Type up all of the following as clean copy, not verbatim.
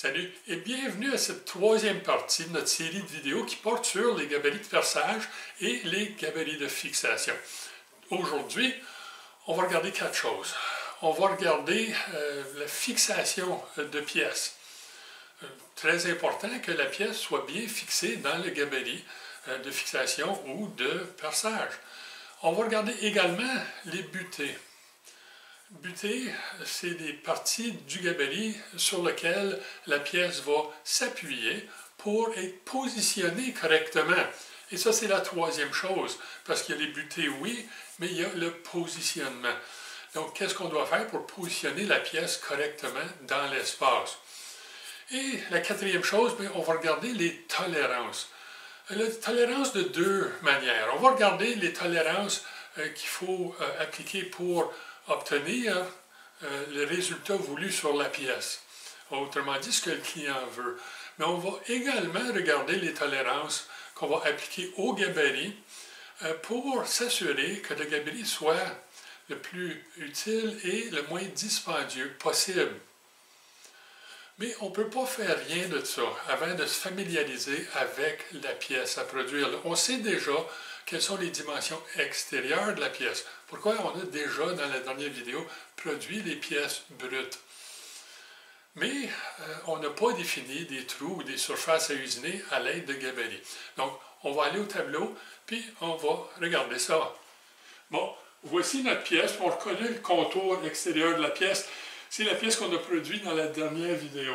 Salut et bienvenue à cette troisième partie de notre série de vidéos qui porte sur les gabarits de perçage et les gabarits de fixation. Aujourd'hui, on va regarder quatre choses. On va regarder la fixation de pièces. Très important que la pièce soit bien fixée dans le gabarit de fixation ou de perçage. On va regarder également les butées. Butées, c'est des parties du gabarit sur lesquelles la pièce va s'appuyer pour être positionnée correctement. Et ça, c'est la troisième chose, parce qu'il y a les butées, oui, mais il y a le positionnement. Donc, qu'est-ce qu'on doit faire pour positionner la pièce correctement dans l'espace? Et la quatrième chose, on va regarder les tolérances. Les tolérances de deux manières. On va regarder les tolérances qu'il faut appliquer pour obtenir le résultat voulu sur la pièce. Autrement dit, ce que le client veut. Mais on va également regarder les tolérances qu'on va appliquer au gabarit pour s'assurer que le gabarit soit le plus utile et le moins dispendieux possible. Mais on ne peut pas faire rien de ça avant de se familiariser avec la pièce à produire. On sait déjà quelles sont les dimensions extérieures de la pièce. Pourquoi on a déjà, dans la dernière vidéo, produit les pièces brutes. Mais on n'a pas défini des trous ou des surfaces à usiner à l'aide de gabarits. Donc, on va aller au tableau, puis on va regarder ça. Bon, voici notre pièce. On reconnaît le contour extérieur de la pièce. C'est la pièce qu'on a produite dans la dernière vidéo.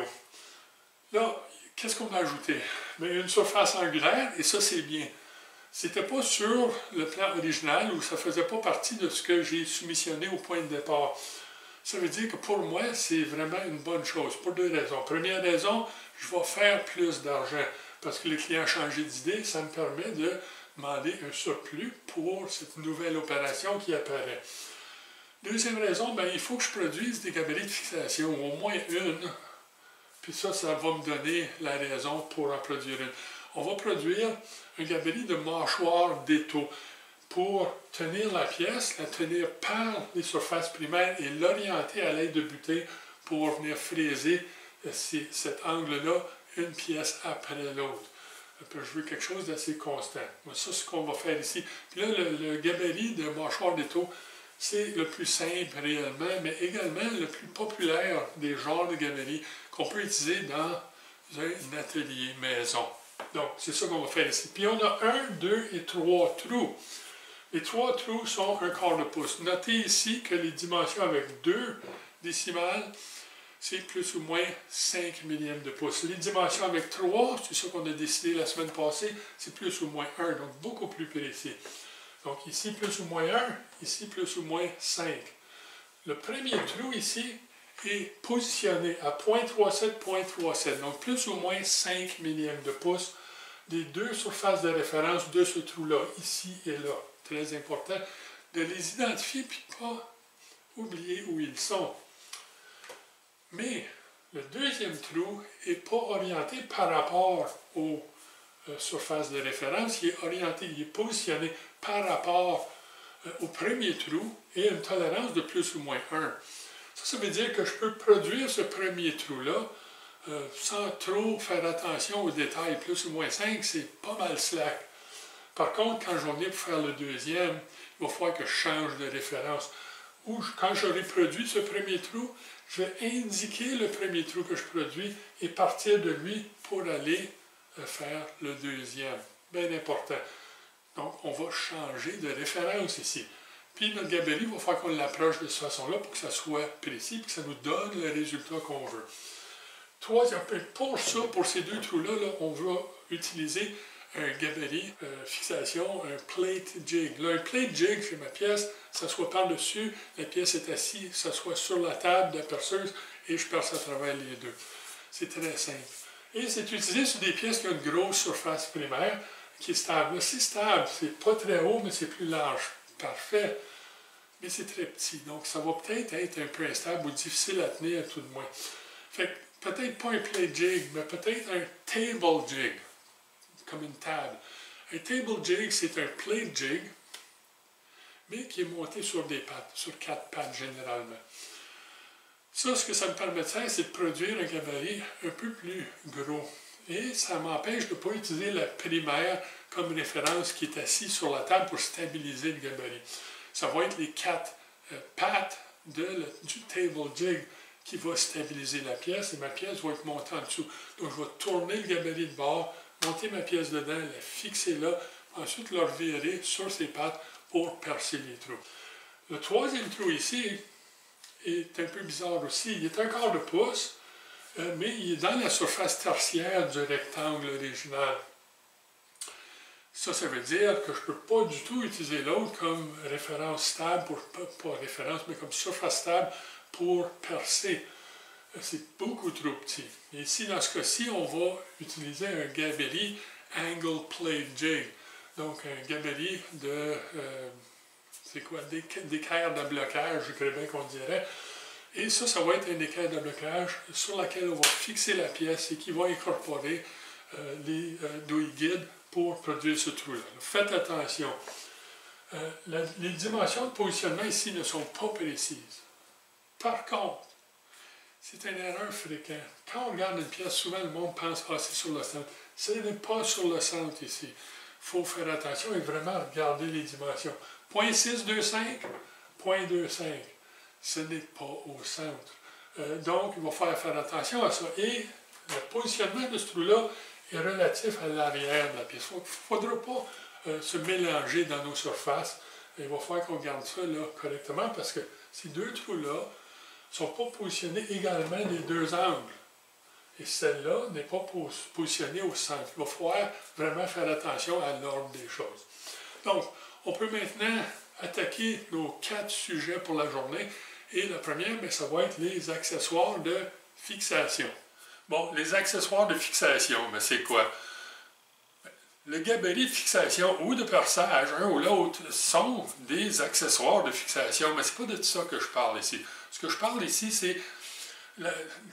Là, qu'est-ce qu'on a ajouté? Bien, une surface angulaire, et ça, c'est bien. C'était pas sur le plan original ou ça ne faisait pas partie de ce que j'ai soumissionné au point de départ. Ça veut dire que pour moi, c'est vraiment une bonne chose, pour deux raisons. Première raison, je vais faire plus d'argent parce que le client a changé d'idée, ça me permet de demander un surplus pour cette nouvelle opération qui apparaît. Deuxième raison, il faut que je produise des gabarits de fixation, au moins une, puis ça va me donner la raison pour en produire une. On va produire un gabarit de mâchoire d'étau pour tenir la pièce, la tenir par les surfaces primaires et l'orienter à l'aide de butées pour venir fraiser cet angle-là, une pièce après l'autre. Je veux quelque chose d'assez constant. Ça, c'est ce qu'on va faire ici. Puis là, le gabarit de mâchoire d'étau, c'est le plus simple réellement, mais également le plus populaire des genres de gabarits qu'on peut utiliser dans un atelier maison. Donc, c'est ça qu'on va faire ici. Puis on a 1, 2 et 3 trous. Les 3 trous sont 1/4 de pouce. Notez ici que les dimensions avec 2 décimales, c'est plus ou moins 5 millièmes de pouce. Les dimensions avec 3, c'est ça qu'on a décidé la semaine passée, c'est plus ou moins 1, donc beaucoup plus précis. Donc ici, plus ou moins 1, ici, plus ou moins 5. Le premier trou ici est positionné à 0.37, 0.37, donc plus ou moins 5 millièmes de pouce des deux surfaces de référence de ce trou-là, ici et là. Très important de les identifier et pas oublier où ils sont. Mais le deuxième trou n'est pas orienté par rapport aux surfaces de référence, il est orienté, il est positionné par rapport au premier trou et une tolérance de plus ou moins 1. Ça veut dire que je peux produire ce premier trou-là sans trop faire attention aux détails. Plus ou moins 5, c'est pas mal slack. Par contre, quand je vais venir pour faire le deuxième, il va falloir que je change de référence. Ou quand j'aurai produit ce premier trou, je vais indiquer le premier trou que je produis et partir de lui pour aller faire le deuxième. Bien important. Donc, on va changer de référence ici. Puis, notre gabarit, il va falloir qu'on l'approche de cette façon-là pour que ça soit précis et que ça nous donne le résultat qu'on veut. Troisième, pour ça, pour ces deux trous-là, on va utiliser un gabarit fixation, un plate jig. Là, un plate jig, c'est ma pièce, ça soit par-dessus, la pièce est assise, ça soit sur la table de la perceuse et je perce à travers les deux. C'est très simple. Et c'est utilisé sur des pièces qui ont une grosse surface primaire qui est stable. Là, c'est stable, c'est pas très haut, mais c'est plus large. Parfait. Mais c'est très petit, donc ça va peut-être être un peu instable ou difficile à tenir tout de moins. Fait que peut-être pas un plate jig, mais peut-être un table jig, comme une table. Un table jig, c'est un plate jig, mais qui est monté sur des pattes, sur 4 pattes généralement. Ça, ce que ça me permet de faire, c'est de produire un gabarit un peu plus gros. Et ça m'empêche de ne pas utiliser la primaire comme référence qui est assise sur la table pour stabiliser le gabarit. Ça va être les 4 pattes du table jig qui va stabiliser la pièce et ma pièce va être montée en dessous. Donc, je vais tourner le gabarit de bord, monter ma pièce dedans, la fixer là, ensuite la revirer sur ses pattes pour percer les trous. Le troisième trou ici est un peu bizarre aussi. Il est un quart de pouce, mais il est dans la surface tertiaire du rectangle original. Ça veut dire que je ne peux pas du tout utiliser l'autre comme référence stable, pas référence, mais comme surface stable pour percer. C'est beaucoup trop petit. Et ici, dans ce cas-ci, on va utiliser un gabarit angle plate jig. Donc, un gabarit de, c'est quoi, d'équerre de blocage, je crois bien qu'on dirait. Et ça va être un équerre de blocage sur lequel on va fixer la pièce et qui va incorporer les douilles guides pour produire ce trou-là. Faites attention. Les dimensions de positionnement ici ne sont pas précises. Par contre, c'est une erreur fréquente. Quand on regarde une pièce, souvent le monde pense « Ah, c'est sur le centre ». Ce n'est pas sur le centre ici. Il faut faire attention et vraiment regarder les dimensions. 0.625, 0.25. Ce n'est pas au centre. Donc, il va falloir faire attention à ça. Et le positionnement de ce trou-là est relatif à l'arrière de la pièce. Il ne faudra pas se mélanger dans nos surfaces. Il va falloir qu'on garde ça là, correctement parce que ces deux trous-là ne sont pas positionnés également des deux angles. Et celle-là n'est pas positionnée au centre. Il va falloir vraiment faire attention à l'ordre des choses. Donc, on peut maintenant attaquer nos 4 sujets pour la journée. Et la première, bien, ça va être les accessoires de fixation. Bon, les accessoires de fixation, ben, c'est quoi? Le gabarit de fixation ou de perçage, un ou l'autre, sont des accessoires de fixation, mais ce n'est pas de ça que je parle ici. Ce que je parle ici, c'est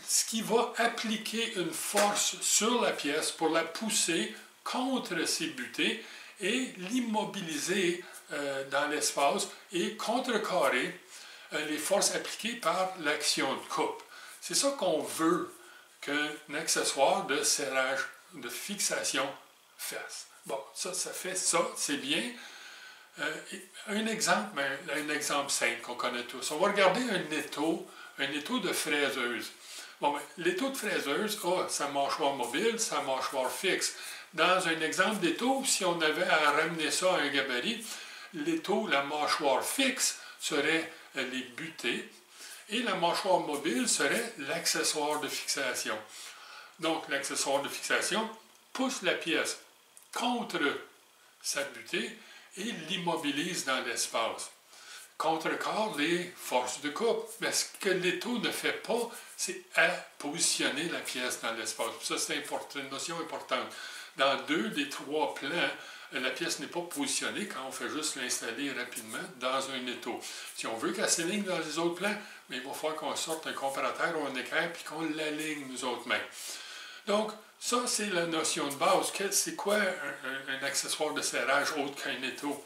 ce qui va appliquer une force sur la pièce pour la pousser contre ses butées et l'immobiliser dans l'espace et contrecarrer les forces appliquées par l'action de coupe. C'est ça qu'on veut qu'un accessoire de serrage, de fixation fasse. Bon, ça fait ça, c'est bien. Un exemple simple qu'on connaît tous. On va regarder un étau de fraiseuse. Bon, ben, l'étau de fraiseuse a sa mâchoire mobile, sa mâchoire fixe. Dans un exemple d'étau, si on avait à ramener ça à un gabarit, l'étau, la mâchoire fixe, serait les butées et la mâchoire mobile serait l'accessoire de fixation. Donc, l'accessoire de fixation pousse la pièce contre sa butée et l'immobilise dans l'espace. Contrecarre les forces de coupe. Mais ce que l'étau ne fait pas, c'est à positionner la pièce dans l'espace. Ça, c'est une notion importante. Dans 2 des 3 plans, la pièce n'est pas positionnée quand on fait juste l'installer rapidement dans un étau. Si on veut qu'elle s'aligne dans les autres plans, mais il va falloir qu'on sorte un comparateur ou un équerre puis qu'on l'aligne nous autres mêmes. Donc, ça, c'est la notion de base. C'est quoi un accessoire de serrage autre qu'un étau?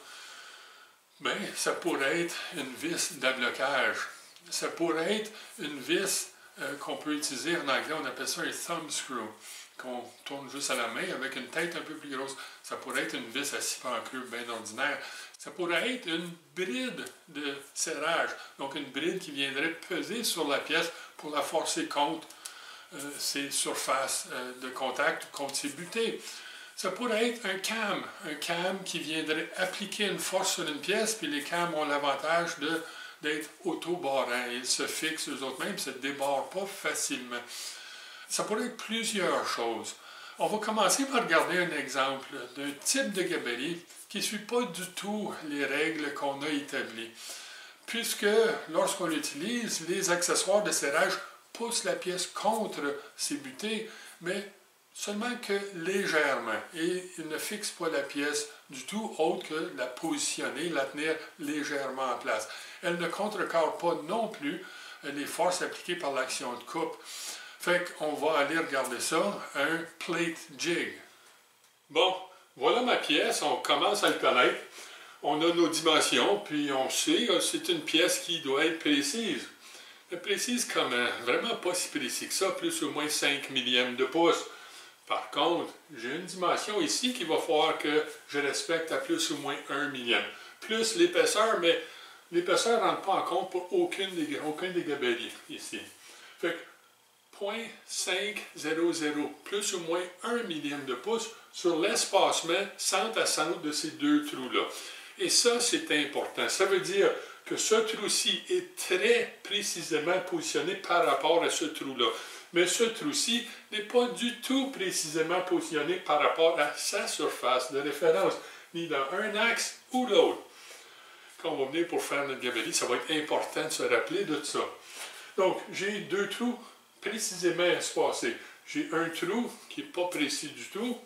Bien, ça pourrait être une vis d'ablocage. Ça pourrait être une vis qu'on peut utiliser en anglais, on appelle ça un thumb screw, qu'on tourne juste à la main avec une tête un peu plus grosse. Ça pourrait être une vis à 6 panclures bien ordinaire. Ça pourrait être une bride de serrage, donc une bride qui viendrait peser sur la pièce pour la forcer contre ses surfaces de contact, contre ses butées. Ça pourrait être un cam qui viendrait appliquer une force sur une pièce, puis les cams ont l'avantage d'être auto-barrants. Ils se fixent eux-mêmes, ils ne se débarrent pas facilement. Ça pourrait être plusieurs choses. On va commencer par regarder un exemple d'un type de gabarit qui ne suit pas du tout les règles qu'on a établies. Puisque lorsqu'on l'utilise, les accessoires de serrage poussent la pièce contre ses butées, mais seulement que légèrement. Et ils ne fixent pas la pièce du tout, autre que la positionner, la tenir légèrement en place. Elle ne contrecarre pas non plus les forces appliquées par l'action de coupe. Fait qu'on va aller regarder ça, un plate jig. Bon, voilà ma pièce, on commence à le connaître. On a nos dimensions, puis on sait que c'est une pièce qui doit être précise. Elle précise comment? Vraiment pas si précis que ça, plus ou moins 5 millièmes de pouce. Par contre, j'ai une dimension ici qu'il va falloir que je respecte à plus ou moins 1 millième. Plus l'épaisseur, mais l'épaisseur ne rentre pas en compte pour aucun des gabarits ici. Fait que 0.500, plus ou moins 1 millième de pouce sur l'espacement centre à centre de ces deux trous-là. Et ça, c'est important. Ça veut dire que ce trou-ci est très précisément positionné par rapport à ce trou-là. Mais ce trou-ci n'est pas du tout précisément positionné par rapport à sa surface de référence, ni dans un axe ou l'autre. Quand on va venir pour faire notre gabarit, ça va être important de se rappeler de ça. Donc, j'ai deux trous précisément espacés. J'ai un trou qui n'est pas précis du tout,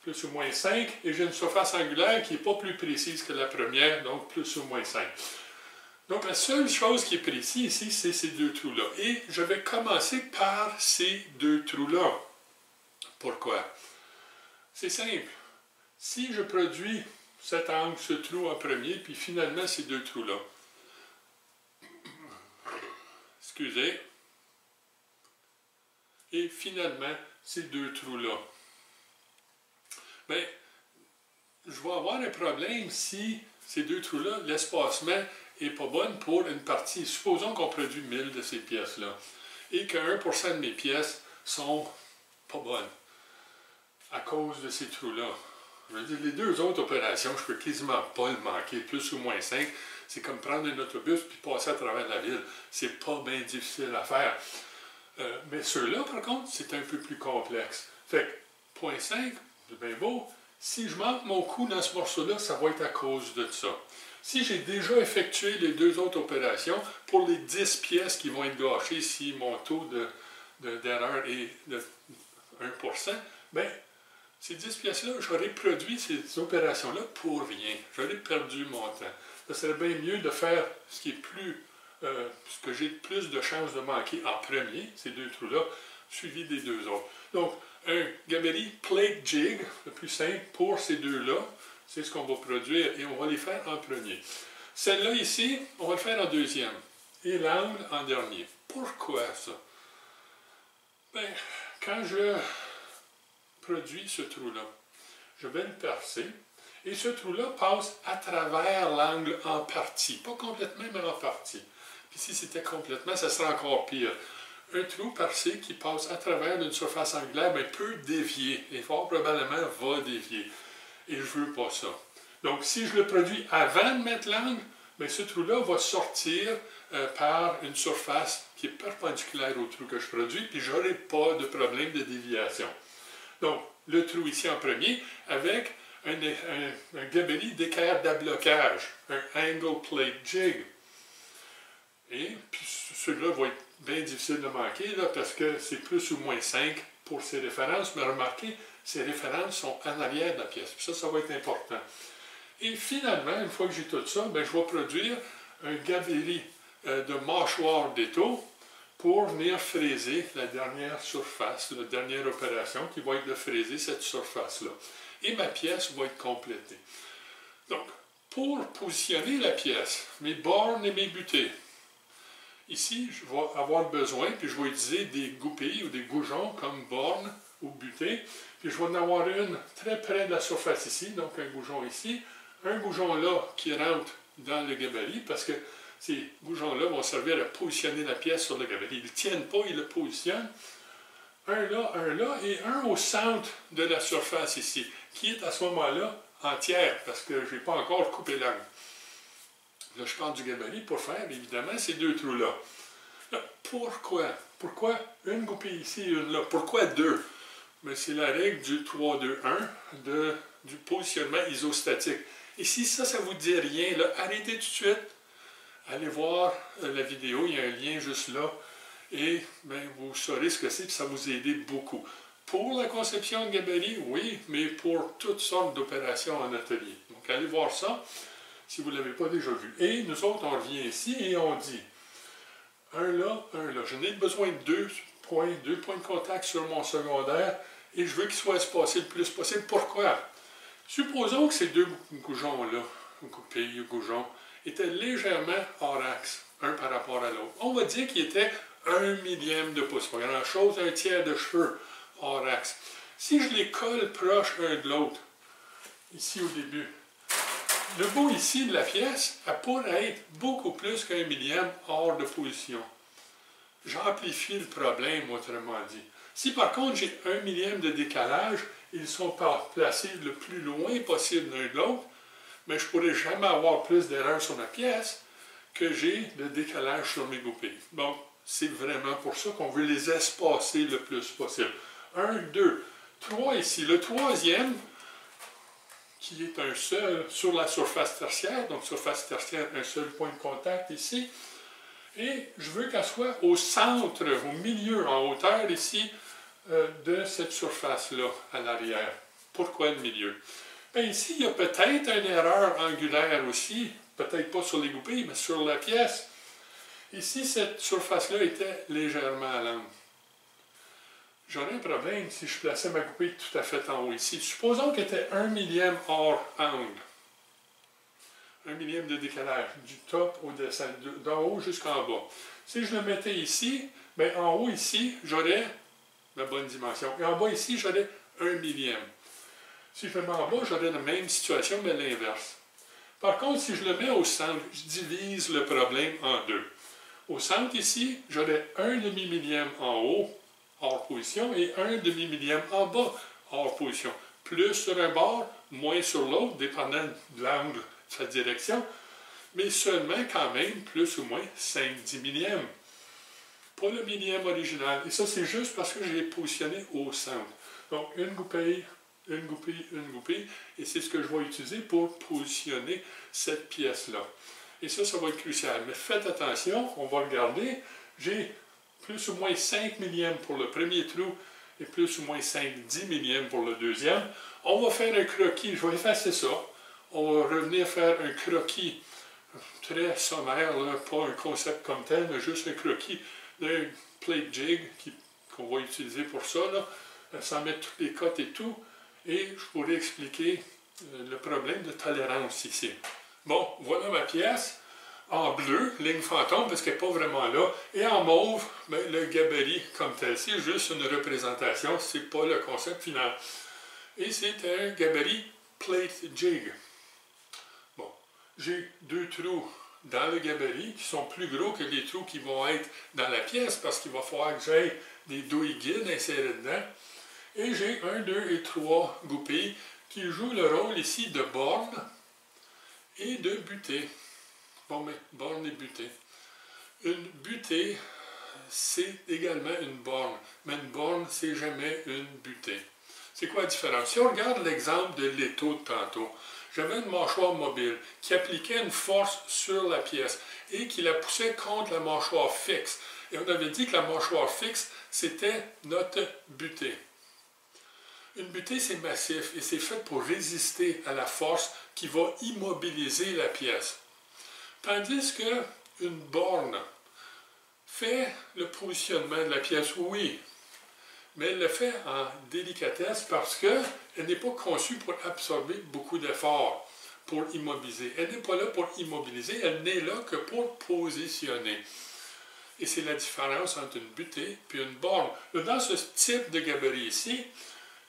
plus ou moins 5, et j'ai une surface angulaire qui n'est pas plus précise que la première, donc plus ou moins 5. Donc, la seule chose qui est précise ici, c'est ces deux trous-là. Et je vais commencer par ces deux trous-là. Pourquoi? C'est simple. Si je produis cet angle, ce trou en premier, puis finalement ces deux trous-là. Excusez. Et finalement, ces deux trous-là. Bien, je vais avoir un problème si ces deux trous-là, l'espacement n'est pas bon pour une partie. Supposons qu'on produit 1000 de ces pièces-là et que 1% de mes pièces sont pas bonnes à cause de ces trous-là. Je veux dire, les deux autres opérations, je ne peux quasiment pas le manquer, plus ou moins 5. C'est comme prendre un autobus puis passer à travers la ville. C'est pas bien difficile à faire. Mais ceux-là, par contre, c'est un peu plus complexe. Fait que 0.5, c'est bien beau. Si je manque mon coup dans ce morceau-là, ça va être à cause de ça. Si j'ai déjà effectué les deux autres opérations, pour les 10 pièces qui vont être gâchées si mon taux d'erreur est de 1%, bien, ces 10 pièces-là, j'aurais produit ces opérations-là pour rien. J'aurais perdu mon temps. Ça serait bien mieux de faire ce qui est plus, ce que j'ai plus de chances de manquer en premier, ces deux trous-là, suivi des deux autres. Donc, un gabarit plate jig, le plus simple pour ces deux-là, c'est ce qu'on va produire et on va les faire en premier. Celle-là ici, on va le faire en deuxième et l'angle en dernier. Pourquoi ça? Bien, quand je produis ce trou-là, je vais le percer et ce trou-là passe à travers l'angle en partie. Pas complètement, mais en partie. Puis si c'était complètement, ça serait encore pire. Un trou percé qui passe à travers une surface angulaire mais peut dévier et fort probablement va dévier. Et je ne veux pas ça. Donc, si je le produis avant de mettre l'angle, bien, ce trou-là va sortir par une surface qui est perpendiculaire au trou que je produis, puis je n'aurai pas de problème de déviation. Donc, le trou ici en premier, avec un gabarit d'équerre d'ablocage, un angle plate jig. Et puis, celui-là va être bien difficile de manquer, là, parce que c'est plus ou moins 5 pour ces références, mais remarquez, ces références sont en arrière de la pièce. Puis ça va être important. Et finalement, une fois que j'ai tout ça, bien, je vais produire un gabarit de mâchoire d'étau pour venir fraiser la dernière surface, la dernière opération qui va être de fraiser cette surface-là. Et ma pièce va être complétée. Donc, pour positionner la pièce, mes bornes et mes butées, ici, je vais avoir besoin, puis je vais utiliser des goupilles ou des goujons comme bornes ou butées. Puis je vais en avoir une très près de la surface ici, donc un goujon ici. Un goujon là qui rentre dans le gabarit parce que ces goujons-là vont servir à positionner la pièce sur le gabarit. Ils ne tiennent pas, ils le positionnent. Un là et un au centre de la surface ici, qui est à ce moment-là entière parce que je n'ai pas encore coupé l'angle. Là, je pars du gabarit pour faire, évidemment, ces deux trous-là. Pourquoi? Pourquoi une goupille ici et une là? Pourquoi deux? Mais c'est la règle du 3-2-1 du positionnement isostatique. Et si ça ne vous dit rien, là, arrêtez tout de suite. Allez voir la vidéo, il y a un lien juste là. Et bien, vous saurez ce que c'est, puis ça vous aider beaucoup. Pour la conception de gabarit, oui, mais pour toutes sortes d'opérations en atelier. Donc, allez voir ça si vous ne l'avez pas déjà vu. Et nous autres, on revient ici et on dit un là. Je n'ai besoin de deux points de contact sur mon secondaire et je veux qu'il soit espacé le plus possible. Pourquoi? Supposons que ces deux goujons-là, goupilles ou goujons, étaient légèrement hors axe. un par rapport à l'autre. On va dire qu'il était 1/1000 de pouce. Pas grand-chose, un tiers de cheveux hors axe. Si je les colle proche un de l'autre, ici au début, le bout ici de la pièce, elle pourrait être beaucoup plus qu'1/1000 hors de position. J'amplifie le problème, autrement dit. Si par contre j'ai 1/1000 de décalage, ils sont placés le plus loin possible l'un de l'autre, mais je ne pourrai jamais avoir plus d'erreurs sur ma pièce que j'ai de décalage sur mes goupilles. Donc, c'est vraiment pour ça qu'on veut les espacer le plus possible. 1, 2, 3 ici. Le troisième, qui est un seul sur la surface tertiaire, donc surface tertiaire, un seul point de contact ici. Et je veux qu'elle soit au centre, au milieu, en hauteur ici, de cette surface-là, à l'arrière. Pourquoi le milieu? Bien, ici, il y a peut-être une erreur angulaire aussi, peut-être pas sur les goupilles, mais sur la pièce. Ici, cette surface-là était légèrement à l'angle. J'aurais un problème si je plaçais ma goupille tout à fait en haut ici. Supposons qu'elle était 1/1000 hors angle. 1/1000 de décalage, du top au dessin, d'en haut jusqu'en bas. Si je le mettais ici, bien en haut ici, j'aurais la bonne dimension. Et en bas ici, j'aurais 1/1000. Si je le mets en bas, j'aurais la même situation, mais l'inverse. Par contre, si je le mets au centre, je divise le problème en deux. Au centre ici, j'aurais 1/1000 en haut, hors position, et 1/1000 en bas, hors position. Plus sur un bord, moins sur l'autre, dépendant de l'angle de sa direction, mais seulement quand même plus ou moins 5/10. Pas le millième original. Et ça, c'est juste parce que je l'ai positionné au centre. Donc, une goupille, une goupille, une goupille, et c'est ce que je vais utiliser pour positionner cette pièce-là. Et ça va être crucial. Mais faites attention, on va regarder. J'ai plus ou moins 5/1000 pour le premier trou et plus ou moins 5/10 pour le deuxième. On va faire un croquis. Je vais effacer ça. On va revenir faire un croquis très sommaire, là, pas un concept comme tel, mais juste un croquis d'un plate jig qu'on va utiliser pour ça, là, sans mettre toutes les cotes et tout. Et je pourrais expliquer le problème de tolérance ici. Bon, voilà ma pièce. En bleu, ligne fantôme, parce qu'elle n'est pas vraiment là. Et en mauve, bien, le gabarit comme tel. C'est juste une représentation, ce n'est pas le concept final. Et c'est un gabarit plate jig. Bon, j'ai deux trous dans le gabarit qui sont plus gros que les trous qui vont être dans la pièce, parce qu'il va falloir que j'aille des douilles guides insérées dedans. Et j'ai 1, 2 et 3 goupilles qui jouent le rôle ici de borne et de butée. Bon, mais borne et butée. Une butée, c'est également une borne, mais une borne, c'est jamais une butée. C'est quoi la différence? Si on regarde l'exemple de l'étau de tantôt, j'avais une mâchoire mobile qui appliquait une force sur la pièce et qui la poussait contre la mâchoire fixe. Et on avait dit que la mâchoire fixe, c'était notre butée. Une butée, c'est massif et c'est fait pour résister à la force qui va immobiliser la pièce. Tandis qu'une borne fait le positionnement de la pièce, oui, mais elle le fait en délicatesse parce qu'elle n'est pas conçue pour absorber beaucoup d'efforts, pour immobiliser. Elle n'est pas là pour immobiliser, elle n'est là que pour positionner. Et c'est la différence entre une butée et une borne. Dans ce type de gabarit ici,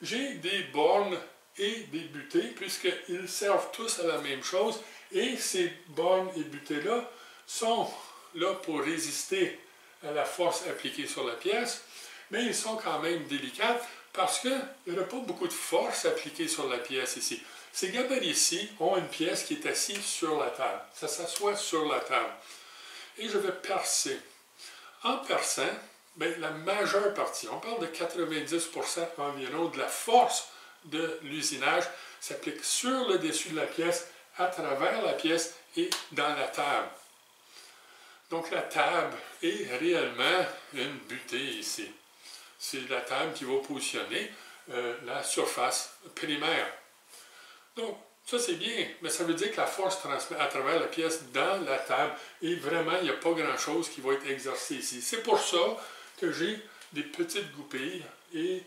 j'ai des bornes et des butées, puisqu'ils servent tous à la même chose, et ces bornes et butées-là sont là pour résister à la force appliquée sur la pièce, mais ils sont quand même délicates parce qu'il n'y a pas beaucoup de force appliquée sur la pièce ici. Ces gabarits-ci ont une pièce qui est assise sur la table. Ça s'assoit sur la table. Et je vais percer. En perçant, bien, la majeure partie, on parle de 90% environ de la force de l'usinage, s'applique sur le dessus de la pièce, à travers la pièce et dans la table. Donc la table est réellement une butée ici. C'est la table qui va positionner la surface primaire. Donc, ça c'est bien, mais ça veut dire que la force transmet à travers la pièce dans la table et vraiment, il n'y a pas grand-chose qui va être exercé ici. C'est pour ça que j'ai des petites goupilles et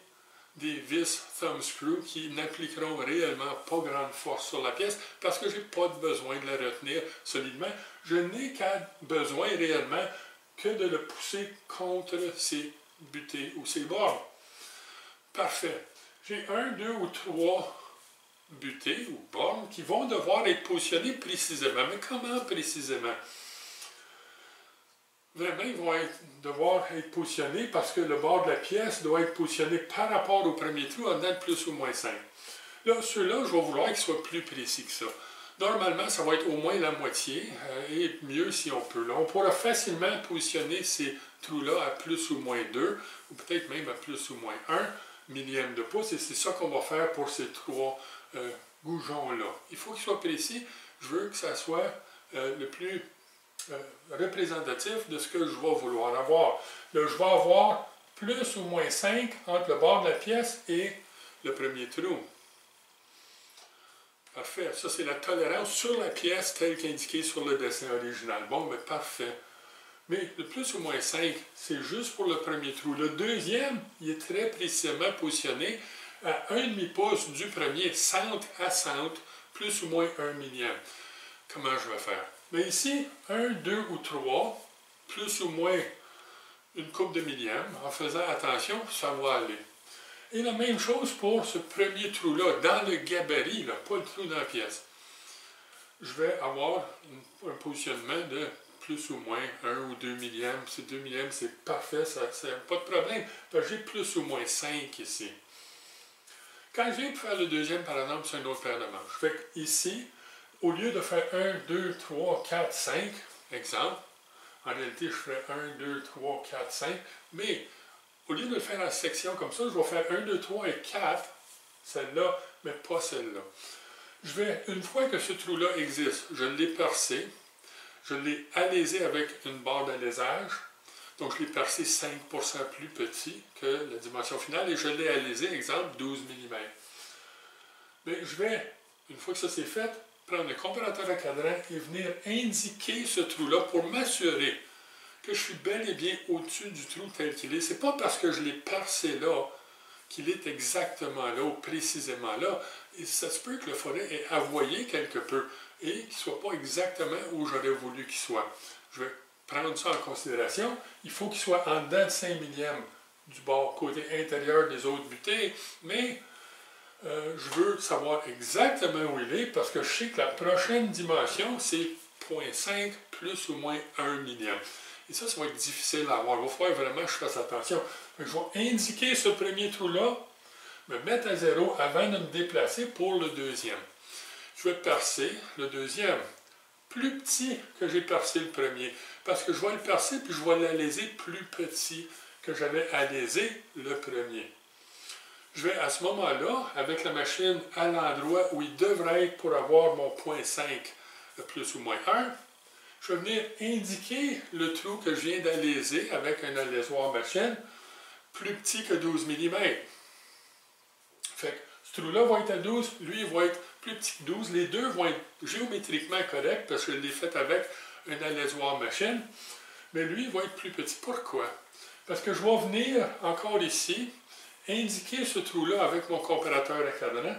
des vis thumb screw qui n'appliqueront réellement pas grande force sur la pièce parce que je n'ai pas besoin de la retenir solidement. Je n'ai qu'à besoin réellement que de le pousser contre ces butées ou ces bornes. Parfait. J'ai 1, 2 ou 3 butées ou bornes qui vont devoir être positionnées précisément. Mais comment précisément? Vraiment, ils vont devoir être positionnés parce que le bord de la pièce doit être positionné par rapport au premier trou en date plus ou moins 5. Là, ceux-là, je vais vouloir qu'ils soient plus précis que ça. Normalement, ça va être au moins la moitié, et mieux si on peut. Là, on pourra facilement positionner ces trous-là à plus ou moins 2, ou peut-être même à plus ou moins 1 millième de pouce, et c'est ça qu'on va faire pour ces 3 goujons-là. Il faut qu'ils soient précis. Je veux que ça soit le plus représentatif de ce que je vais vouloir avoir. Là, je vais avoir plus ou moins 5 entre le bord de la pièce et le premier trou. Parfait. Ça, c'est la tolérance sur la pièce telle qu'indiquée sur le dessin original. Bon, mais parfait. Mais le plus ou moins 5, c'est juste pour le premier trou. Le deuxième, il est très précisément positionné à 1,5 pouce du premier, centre à centre, plus ou moins 1 millième. Comment je vais faire? Mais ici, 1, 2 ou 3, plus ou moins une coupe de millième, en faisant attention, ça va aller. Et la même chose pour ce premier trou-là, dans le gabarit, là, pas le trou dans la pièce. Je vais avoir un positionnement de plus ou moins 1 ou 2 millièmes. Ces 2 millièmes, c'est parfait, ça n'a pas de problème. J'ai plus ou moins 5 ici. Quand je viens pour faire le deuxième, par exemple, c'est une autre paire de manches. Fait que ici, au lieu de faire 1, 2, 3, 4, 5, exemple, en réalité, je ferai 1, 2, 3, 4, 5, mais au lieu de le faire en section comme ça, je vais faire 1, 2, 3 et 4, celle-là, mais pas celle-là. Je vais, une fois que ce trou-là existe, je l'ai percé, je l'ai alésé avec une barre d'alésage, donc je l'ai percé 5% plus petit que la dimension finale, et je l'ai alésé, exemple, 12 mm. Mais je vais, une fois que ça c'est fait, prendre le comparateur à cadran et venir indiquer ce trou-là pour m'assurer que je suis bel et bien au-dessus du trou tel qu'il est. Ce n'est pas parce que je l'ai percé là qu'il est exactement là ou précisément là. Et ça se peut que le forêt ait avoyé quelque peu et qu'il ne soit pas exactement où j'aurais voulu qu'il soit. Je vais prendre ça en considération. Il faut qu'il soit en dedans de 5 millièmes du bord côté intérieur des autres butées, mais je veux savoir exactement où il est parce que je sais que la prochaine dimension, c'est 0,5 plus ou moins 1 millième. Et ça va être difficile à avoir. Il va falloir vraiment que je fasse attention. Je vais indiquer ce premier trou-là, me mettre à 0 avant de me déplacer pour le deuxième. Je vais percer le deuxième, plus petit que j'ai percé le premier, parce que je vais le percer puis je vais l'aléser plus petit que j'avais alésé le premier. Je vais à ce moment-là, avec la machine à l'endroit où il devrait être pour avoir mon 0,5 plus ou moins 1, je vais venir indiquer le trou que je viens d'aléser avec un alésoir machine plus petit que 12 mm. Fait que ce trou-là va être à 12, lui il va être plus petit que 12. Les deux vont être géométriquement corrects parce que je l'ai fait avec un alésoir machine, mais lui il va être plus petit. Pourquoi? Parce que je vais venir encore ici indiquer ce trou-là avec mon comparateur à cadran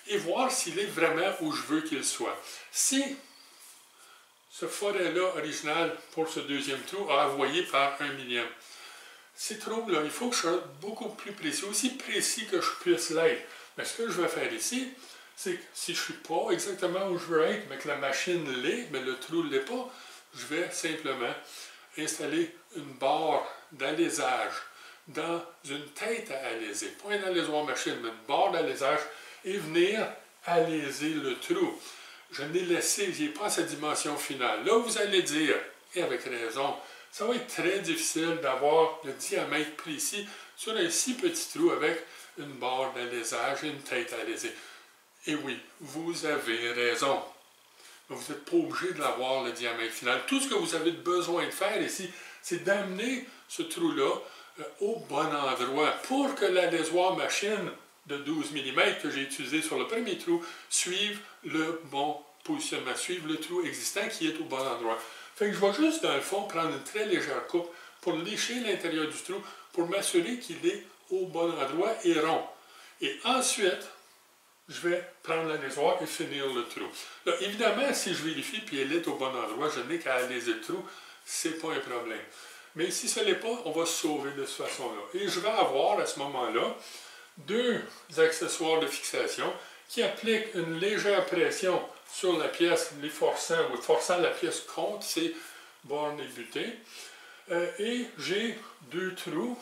et voir s'il est vraiment où je veux qu'il soit. Si ce forêt-là original pour ce deuxième trou a avoyé par 1 millième, ces trous-là, il faut que je sois beaucoup plus précis, aussi précis que je puisse l'être. Mais ce que je vais faire ici, c'est que si je ne suis pas exactement où je veux être, mais que la machine l'est, mais le trou ne l'est pas, je vais simplement installer une barre d'alésage dans une tête à aléser. Pas un alésoir machine, mais une barre d'alésage et venir aléser le trou. Je n'ai laissé, je n'ai pas sa dimension finale. Là, vous allez dire, et avec raison, ça va être très difficile d'avoir le diamètre précis sur un si petit trou avec une barre d'alésage et une tête à aléser. Et oui, vous avez raison. Mais vous n'êtes pas obligé de l'avoir le diamètre final. Tout ce que vous avez besoin de faire ici, c'est d'amener ce trou-là au bon endroit pour que l'alésoir machine de 12 mm que j'ai utilisé sur le premier trou suive le bon positionnement, suive le trou existant qui est au bon endroit. Fait que je vais juste, dans le fond, prendre une très légère coupe pour lécher l'intérieur du trou pour m'assurer qu'il est au bon endroit et rond. Et ensuite, je vais prendre la lésoir et finir le trou. Là, évidemment, si je vérifie puis elle est au bon endroit, je n'ai qu'à aléser le trou, c'est pas un problème. Mais si ce n'est pas, on va se sauver de cette façon-là. Et je vais avoir à ce moment-là deux accessoires de fixation qui appliquent une légère pression sur la pièce, les forçant la pièce contre ces bornes et butées. Et j'ai deux trous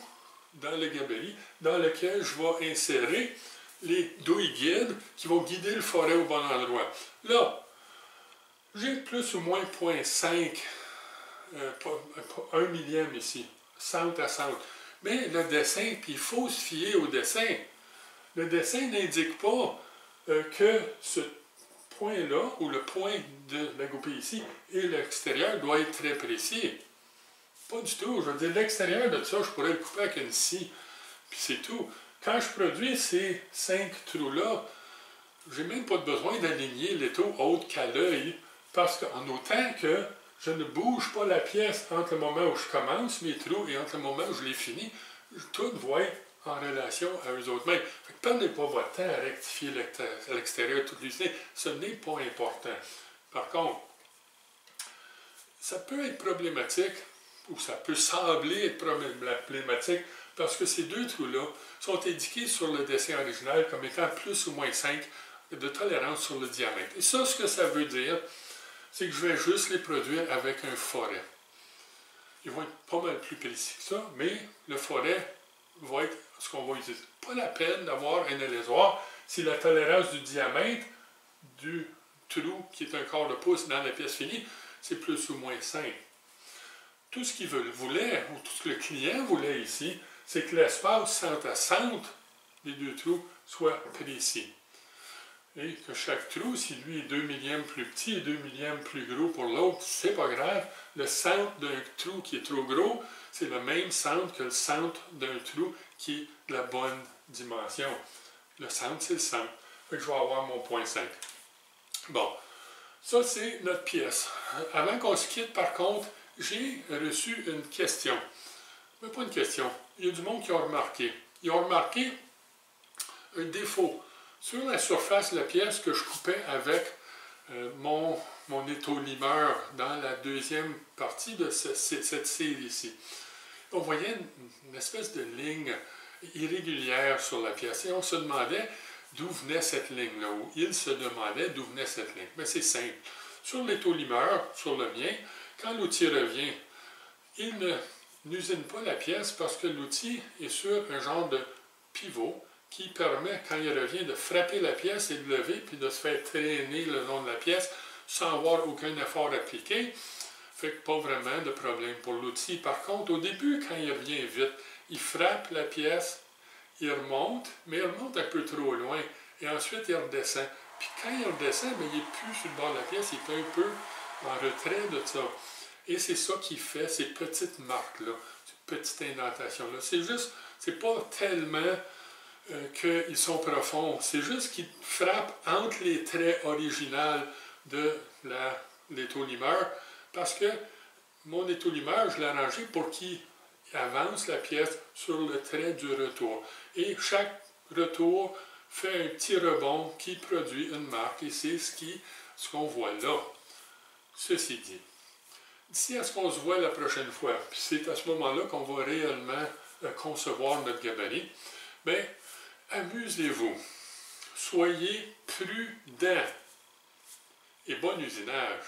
dans le gabarit dans lesquels je vais insérer les douilles guides qui vont guider le forêt au bon endroit. Là, j'ai plus ou moins 0,5, 1 millième ici, centre à centre. Mais le dessin, puis il faut se fier au dessin. Le dessin n'indique pas que ce point-là, ou le point de la goupille ici, et l'extérieur doit être très précis. Pas du tout. Je veux dire, l'extérieur de ça, je pourrais le couper avec une scie, puis c'est tout. Quand je produis ces 5 trous-là, je n'ai même pas besoin d'aligner l'étau autre qu'à l'œil, parce qu'en autant que je ne bouge pas la pièce entre le moment où je commence mes trous et entre le moment où je les finis, tout va être en relation à eux autres mêmes. Ne perdez pas votre temps à rectifier à l'extérieur toute l'usine, ce n'est pas important. Par contre, ça peut être problématique, ou ça peut sembler être problématique, parce que ces deux trous-là sont indiqués sur le dessin original comme étant plus ou moins 5 de tolérance sur le diamètre. Et ça, ce que ça veut dire, c'est que je vais juste les produire avec un forêt. Ils vont être pas mal plus précis que ça, mais le forêt va être ce qu'on va utiliser. Pas la peine d'avoir un alésoir si la tolérance du diamètre du trou, qui est un quart de pouce dans la pièce finie, c'est plus ou moins 5. Tout ce qu'il voulait, ou tout ce que le client voulait ici, c'est que l'espace centre à centre des deux trous soit précis. Et que chaque trou, si lui est 2 millièmes plus petit et 2 millièmes plus gros pour l'autre, c'est pas grave. Le centre d'un trou qui est trop gros, c'est le même centre que le centre d'un trou qui est de la bonne dimension. Le centre, c'est le centre. Fait que je vais avoir mon 0,5. Bon, ça c'est notre pièce. Avant qu'on se quitte, par contre, j'ai reçu une question. Mais pas une question. Il y a du monde qui a remarqué. Ils ont remarqué un défaut sur la surface de la pièce que je coupais avec mon étau-limeur dans la deuxième partie de cette cire ici. On voyait une espèce de ligne irrégulière sur la pièce et on se demandait d'où venait cette ligne-là, ou il se demandait d'où venait cette ligne. Mais c'est simple. Sur l'étau-limeur, sur le mien, quand l'outil revient, il n'usine pas la pièce parce que l'outil est sur un genre de pivot qui permet, quand il revient, de frapper la pièce et de lever, puis de se faire traîner le long de la pièce sans avoir aucun effort appliqué. Fait que pas vraiment de problème pour l'outil. Par contre, au début, quand il revient vite, il frappe la pièce, il remonte, mais il remonte un peu trop loin, et ensuite il redescend. Puis quand il redescend, bien, il n'est plus sur le bord de la pièce, il est un peu en retrait de ça. Et c'est ça qui fait ces petites marques-là, ces petites indentations-là. C'est juste, c'est pas tellement qu'ils sont profonds, c'est juste qu'ils frappent entre les traits originaux de l'étau-limeur, parce que mon étau-limeur, je l'ai arrangé pour qu'il avance la pièce sur le trait du retour. Et chaque retour fait un petit rebond qui produit une marque, et c'est ce qu'on voit là. Ceci dit, d'ici à ce qu'on se voit la prochaine fois, puis c'est à ce moment-là qu'on va réellement concevoir notre gabarit, bien, amusez-vous, soyez prudents et bon usinage.